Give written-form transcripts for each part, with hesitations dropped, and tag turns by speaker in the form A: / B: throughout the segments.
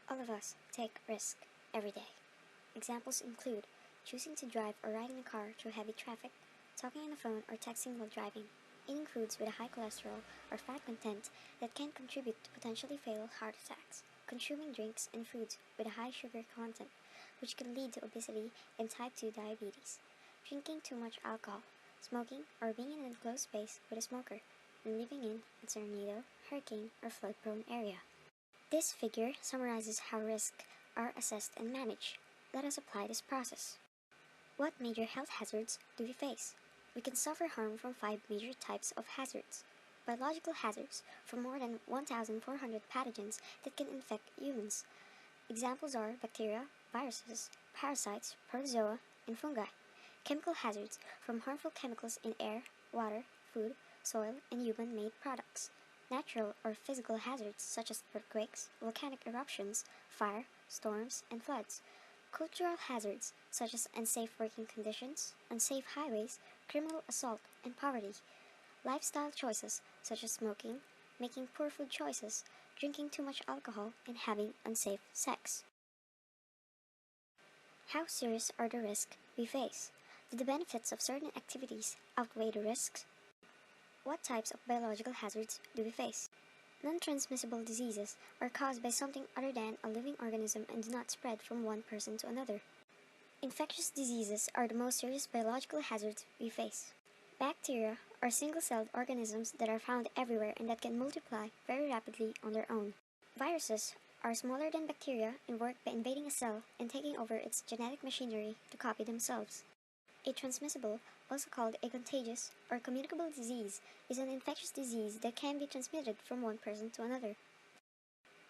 A: All of us take risk every day. Examples include choosing to drive or ride in a car through heavy traffic, talking on the phone or texting while driving, eating foods with a high cholesterol or fat content that can contribute to potentially fatal heart attacks, consuming drinks and foods with a high sugar content, which can lead to obesity and type 2 diabetes, drinking too much alcohol, smoking, or being in an enclosed space with a smoker, and living in a tornado, hurricane, or flood-prone area. This figure summarizes how risks are assessed and managed. Let us apply this process. What major health hazards do we face? We can suffer harm from 5 major types of hazards. Biological hazards from more than 1,400 pathogens that can infect humans. Examples are bacteria, viruses, parasites, protozoa, and fungi. Chemical hazards from harmful chemicals in air, water, food, soil, and human-made products. Natural or physical hazards such as earthquakes, volcanic eruptions, fire, storms, and floods. Cultural hazards such as unsafe working conditions, unsafe highways, criminal assault, and poverty. Lifestyle choices such as smoking, making poor food choices, drinking too much alcohol, and having unsafe sex. How serious are the risks we face? Do the benefits of certain activities outweigh the risks? What types of biological hazards do we face? Non-transmissible diseases are caused by something other than a living organism and do not spread from one person to another. Infectious diseases are the most serious biological hazards we face. Bacteria are single-celled organisms that are found everywhere and that can multiply very rapidly on their own. Viruses are smaller than bacteria and work by invading a cell and taking over its genetic machinery to copy themselves. A transmissible, also called a contagious or communicable disease, is an infectious disease that can be transmitted from one person to another.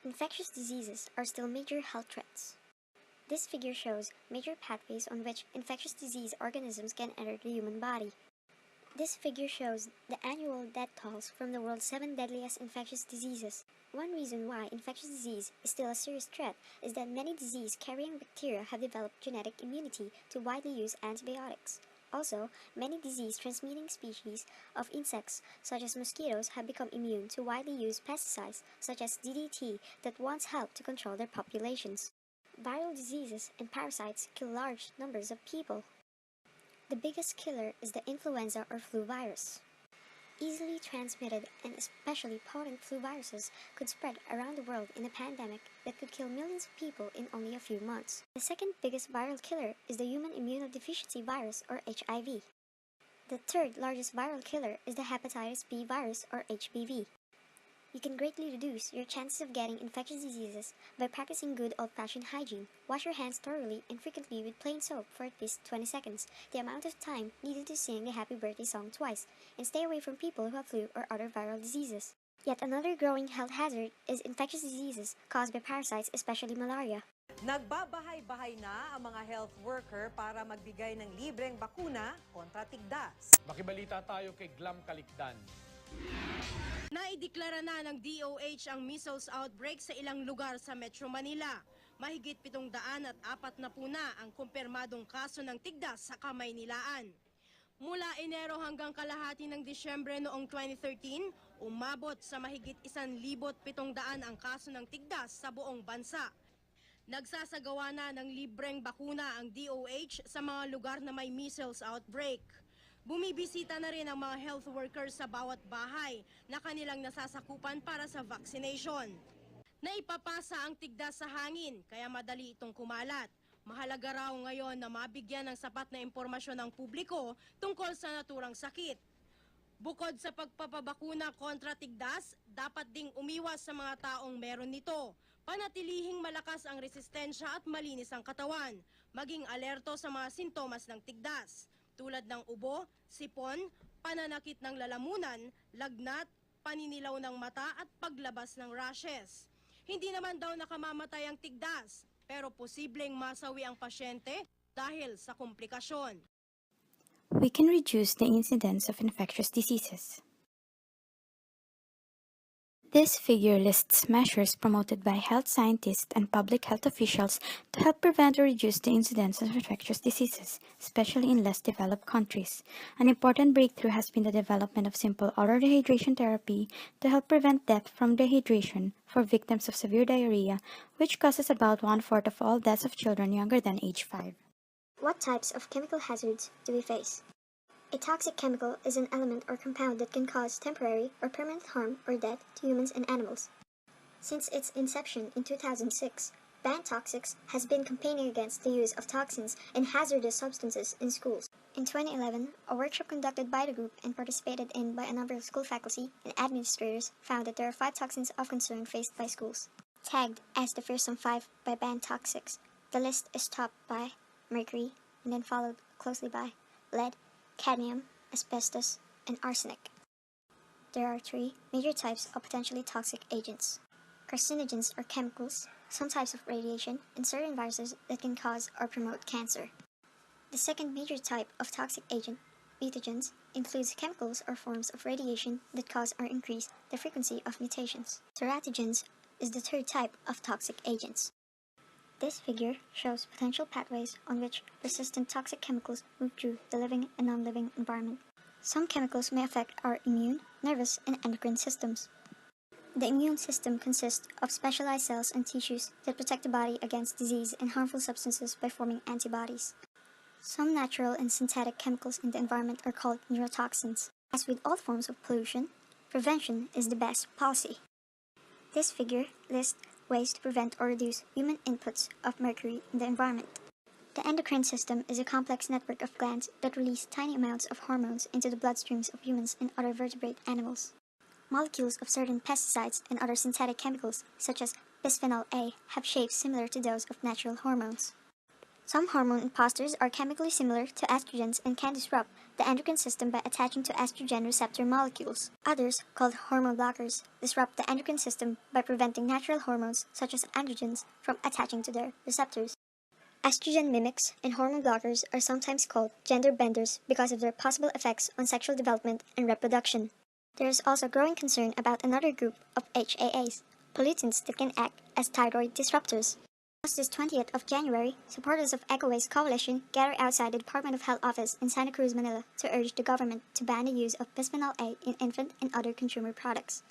A: Infectious diseases are still major health threats. This figure shows major pathways on which infectious disease organisms can enter the human body. This figure shows the annual death tolls from the world's 7 deadliest infectious diseases. One reason why infectious disease is still a serious threat is that many disease-carrying bacteria have developed genetic immunity to widely used antibiotics. Also, many disease-transmitting species of insects, such as mosquitoes, have become immune to widely used pesticides, such as DDT, that once helped to control their populations. Viral diseases and parasites kill large numbers of people. The biggest killer is the influenza or flu virus. Easily transmitted and especially potent flu viruses could spread around the world in a pandemic that could kill millions of people in only a few months. The second biggest viral killer is the human immunodeficiency virus or HIV. The third largest viral killer is the hepatitis B virus or HBV. You can greatly reduce your chances of getting infectious diseases by practicing good old-fashioned hygiene. Wash your hands thoroughly and frequently with plain soap for at least 20 seconds, the amount of time needed to sing the happy birthday song twice, and stay away from people who have flu or other viral diseases. Yet another growing health hazard is infectious diseases caused by parasites, especially malaria.
B: Nagbabahay-bahay na ang mga health worker para magbigay ng libreng bakuna kontra tigdas.
C: Makibalita tayo kay Glam Kalikdan.
D: Naideklara na ng DOH ang measles outbreak sa ilang lugar sa Metro Manila. Mahigit 740 na ang kumpirmadong kaso ng tigdas sa Kamaynilaan. Mula Enero hanggang kalahati ng Disyembre noong 2013, umabot sa mahigit 1,700 ang kaso ng tigdas sa buong bansa. Nagsasagawa na ng libreng bakuna ang DOH sa mga lugar na may measles outbreak. Bumibisita na rin ang mga health workers sa bawat bahay na kanilang nasasakupan para sa vaccination. Naipapasa ang tigdas sa hangin kaya madali itong kumalat. Mahalaga raw ngayon na mabigyan ng sapat na impormasyon ng publiko tungkol sa naturang sakit. Bukod sa pagpapabakuna kontra tigdas, dapat ding umiwas sa mga taong meron nito. Panatilihing malakas ang resistensya at malinis ang katawan. Maging alerto sa mga sintomas ng tigdas, tulad ng ubo, sipon, pananakit ng lalamunan, lagnat, paninilaw ng mata at paglabas ng rashes. Hindi naman daw nakamamatay ang tigdas, pero posibleng masawi ang pasyente dahil sa komplikasyon.
E: We can reduce the incidence of infectious diseases. This figure lists measures promoted by health scientists and public health officials to help prevent or reduce the incidence of infectious diseases, especially in less developed countries. An important breakthrough has been the development of simple oral rehydration therapy to help prevent death from dehydration for victims of severe diarrhea, which causes about 1/4 of all deaths of children younger than age 5.
A: What types of chemical hazards do we face? A toxic chemical is an element or compound that can cause temporary or permanent harm or death to humans and animals. Since its inception in 2006, Ban Toxics has been campaigning against the use of toxins and hazardous substances in schools. In 2011, a workshop conducted by the group and participated in by a number of school faculty and administrators found that there are 5 toxins of concern faced by schools. Tagged as the fearsome 5 by Ban Toxics, the list is topped by mercury and then followed closely by lead, cadmium, asbestos, and arsenic. There are 3 major types of potentially toxic agents: carcinogens or chemicals, some types of radiation, and certain viruses that can cause or promote cancer. The second major type of toxic agent, mutagens, includes chemicals or forms of radiation that cause or increase the frequency of mutations. Teratogens is the third type of toxic agents. This figure shows potential pathways on which persistent toxic chemicals move through the living and non-living environment. Some chemicals may affect our immune, nervous, and endocrine systems. The immune system consists of specialized cells and tissues that protect the body against disease and harmful substances by forming antibodies. Some natural and synthetic chemicals in the environment are called neurotoxins. As with all forms of pollution, prevention is the best policy. This figure lists ways to prevent or reduce human inputs of mercury in the environment. The endocrine system is a complex network of glands that release tiny amounts of hormones into the bloodstreams of humans and other vertebrate animals. Molecules of certain pesticides and other synthetic chemicals, such as bisphenol A, have shapes similar to those of natural hormones. Some hormone imposters are chemically similar to estrogens and can disrupt the endocrine system by attaching to estrogen receptor molecules. Others, called hormone blockers, disrupt the endocrine system by preventing natural hormones, such as androgens, from attaching to their receptors. Estrogen mimics and hormone blockers are sometimes called gender benders because of their possible effects on sexual development and reproduction. There is also growing concern about another group of HAAs, pollutants that can act as thyroid disruptors. Just this 20th of January, supporters of Eco Waste Coalition gathered outside the Department of Health office in Santa Cruz, Manila to urge the government to ban the use of bisphenol A in infant and other consumer products.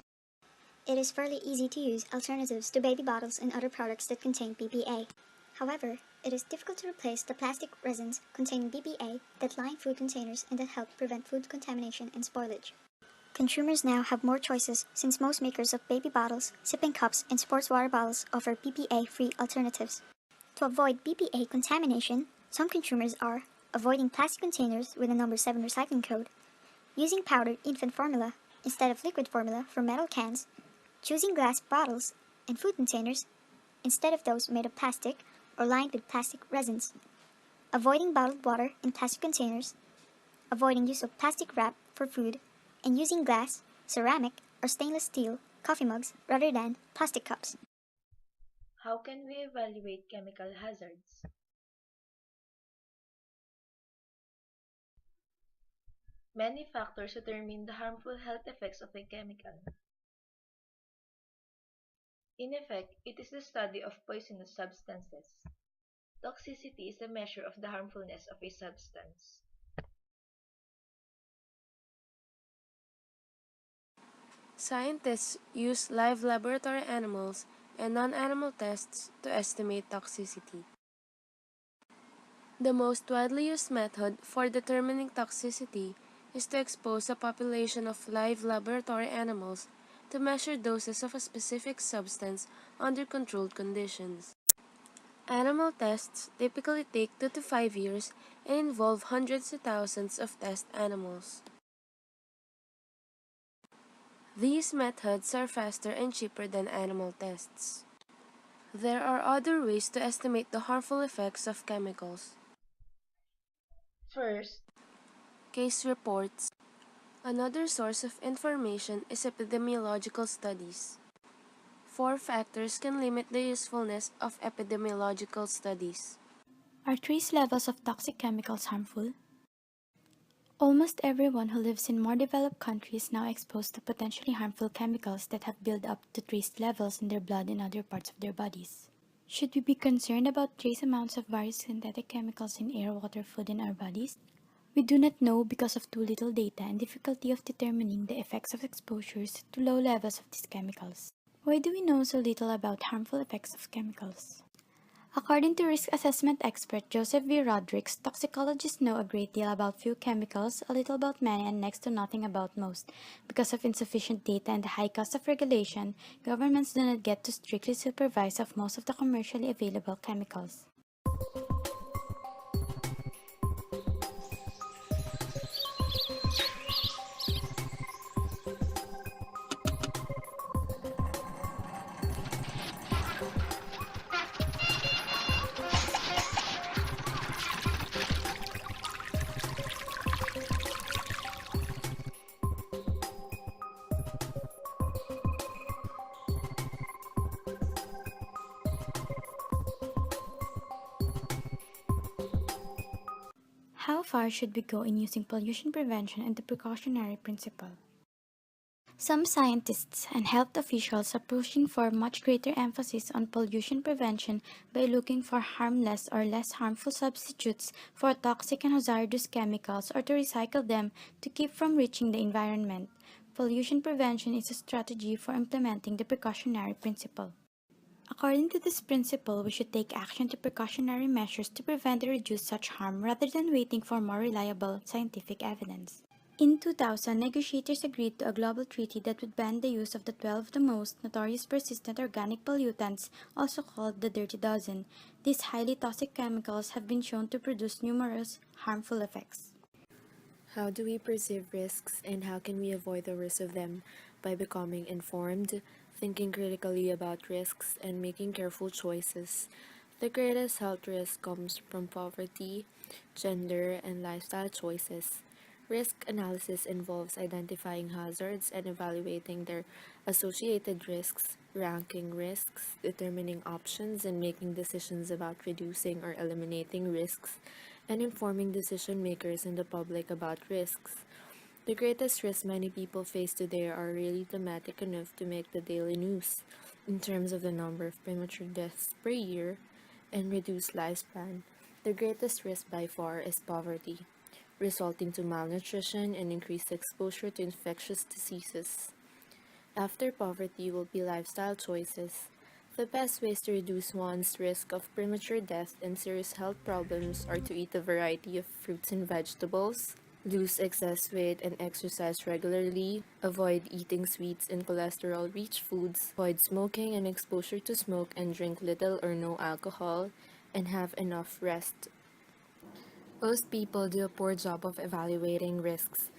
A: It is fairly easy to use alternatives to baby bottles and other products that contain BPA. However, it is difficult to replace the plastic resins containing BPA that line food containers and that help prevent food contamination and spoilage. Consumers now have more choices since most makers of baby bottles, sipping cups, and sports water bottles offer BPA-free alternatives. To avoid BPA contamination, some consumers are avoiding plastic containers with a number 7 recycling code, using powdered infant formula instead of liquid formula for metal cans, choosing glass bottles and food containers instead of those made of plastic or lined with plastic resins, avoiding bottled water in plastic containers, avoiding use of plastic wrap for food, and using glass, ceramic, or stainless steel coffee mugs rather than plastic cups.
F: How can we evaluate chemical hazards? Many factors determine the harmful health effects of a chemical. In effect, it is the study of poisonous substances. Toxicity is a measure of the harmfulness of a substance.
G: Scientists use live laboratory animals and non-animal tests to estimate toxicity. The most widely used method for determining toxicity is to expose a population of live laboratory animals to measure doses of a specific substance under controlled conditions. Animal tests typically take 2 to 5 years and involve hundreds to thousands of test animals. These methods are faster and cheaper than animal tests. There are other ways to estimate the harmful effects of chemicals.
F: First,
G: Case reports. Another source of information is epidemiological studies. 4 factors can limit the usefulness of epidemiological studies.
E: Are trace levels of toxic chemicals harmful? Almost everyone who lives in more developed countries is now exposed to potentially harmful chemicals that have built up to trace levels in their blood and other parts of their bodies. Should we be concerned about trace amounts of various synthetic chemicals in air, water, food, and our bodies? We do not know because of too little data and difficulty of determining the effects of exposures to low levels of these chemicals. Why do we know so little about harmful effects of chemicals? According to risk assessment expert Joseph V. Rodrigues, toxicologists know a great deal about few chemicals, a little about many, and next to nothing about most. Because of insufficient data and the high cost of regulation, governments do not get to strictly supervise of most of the commercially available chemicals. How far should we go in using pollution prevention and the precautionary principle? Some scientists and health officials are pushing for much greater emphasis on pollution prevention by looking for harmless or less harmful substitutes for toxic and hazardous chemicals or to recycle them to keep from reaching the environment. Pollution prevention is a strategy for implementing the precautionary principle. According to this principle, we should take action to precautionary measures to prevent or reduce such harm rather than waiting for more reliable scientific evidence. In 2000, negotiators agreed to a global treaty that would ban the use of the 12 the most notorious persistent organic pollutants, also called the Dirty Dozen. These highly toxic chemicals have been shown to produce numerous harmful effects.
G: How do we perceive risks and how can we avoid the worst of them? By becoming informed, thinking critically about risks, and making careful choices. The greatest health risk comes from poverty, gender, and lifestyle choices. Risk analysis involves identifying hazards and evaluating their associated risks, ranking risks, determining options, and making decisions about reducing or eliminating risks, and informing decision makers and the public about risks. The greatest risks many people face today are really dramatic enough to make the daily news in terms of the number of premature deaths per year and reduced lifespan. The greatest risk by far is poverty, resulting to malnutrition and increased exposure to infectious diseases. After poverty will be lifestyle choices. The best ways to reduce one's risk of premature death and serious health problems are to eat a variety of fruits and vegetables, lose excess weight and exercise regularly, avoid eating sweets and cholesterol-rich foods, avoid smoking and exposure to smoke and drink little or no alcohol, and have enough rest. Most people do a poor job of evaluating risks.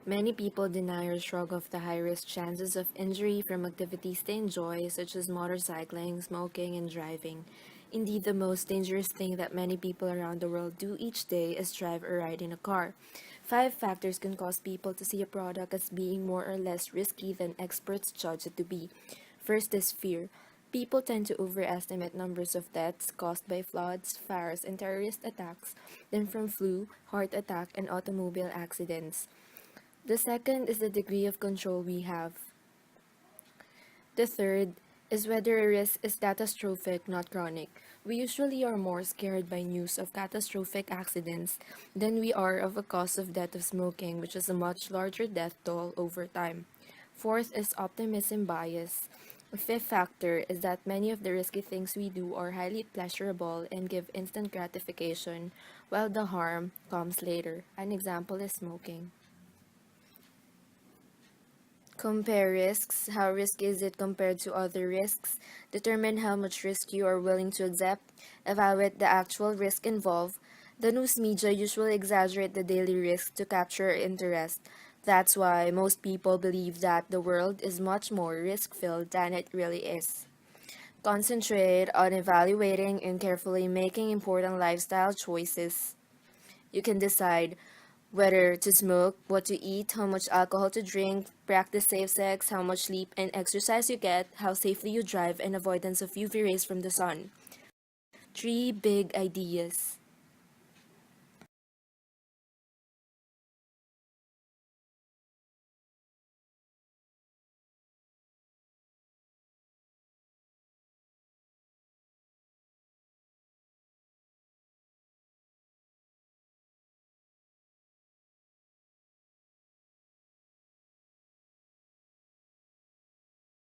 G: Many people deny or shrug off the high-risk chances of injury from activities they enjoy, such as motorcycling, smoking, and driving. Indeed, the most dangerous thing that many people around the world do each day is drive or ride in a car. 5 factors can cause people to see a product as being more or less risky than experts judge it to be. First is fear. People tend to overestimate numbers of deaths caused by floods, fires, and terrorist attacks than from flu, heart attack, and automobile accidents. The second is the degree of control we have. The third is whether a risk is catastrophic, not chronic. We usually are more scared by news of catastrophic accidents than we are of a cause of death of smoking, which is a much larger death toll over time. Fourth is optimism bias. A fifth factor is that many of the risky things we do are highly pleasurable and give instant gratification, while the harm comes later. An example is smoking. Compare risks. How risky is it compared to other risks? Determine how much risk you are willing to accept. Evaluate the actual risk involved. The news media usually exaggerate the daily risks to capture interest. That's why most people believe that the world is much more risk-filled than it really is. Concentrate on evaluating and carefully making important lifestyle choices. You can decide whether to smoke, what to eat, how much alcohol to drink, practice safe sex, how much sleep and exercise you get, how safely you drive, and avoidance of UV rays from the sun. 3 big ideas.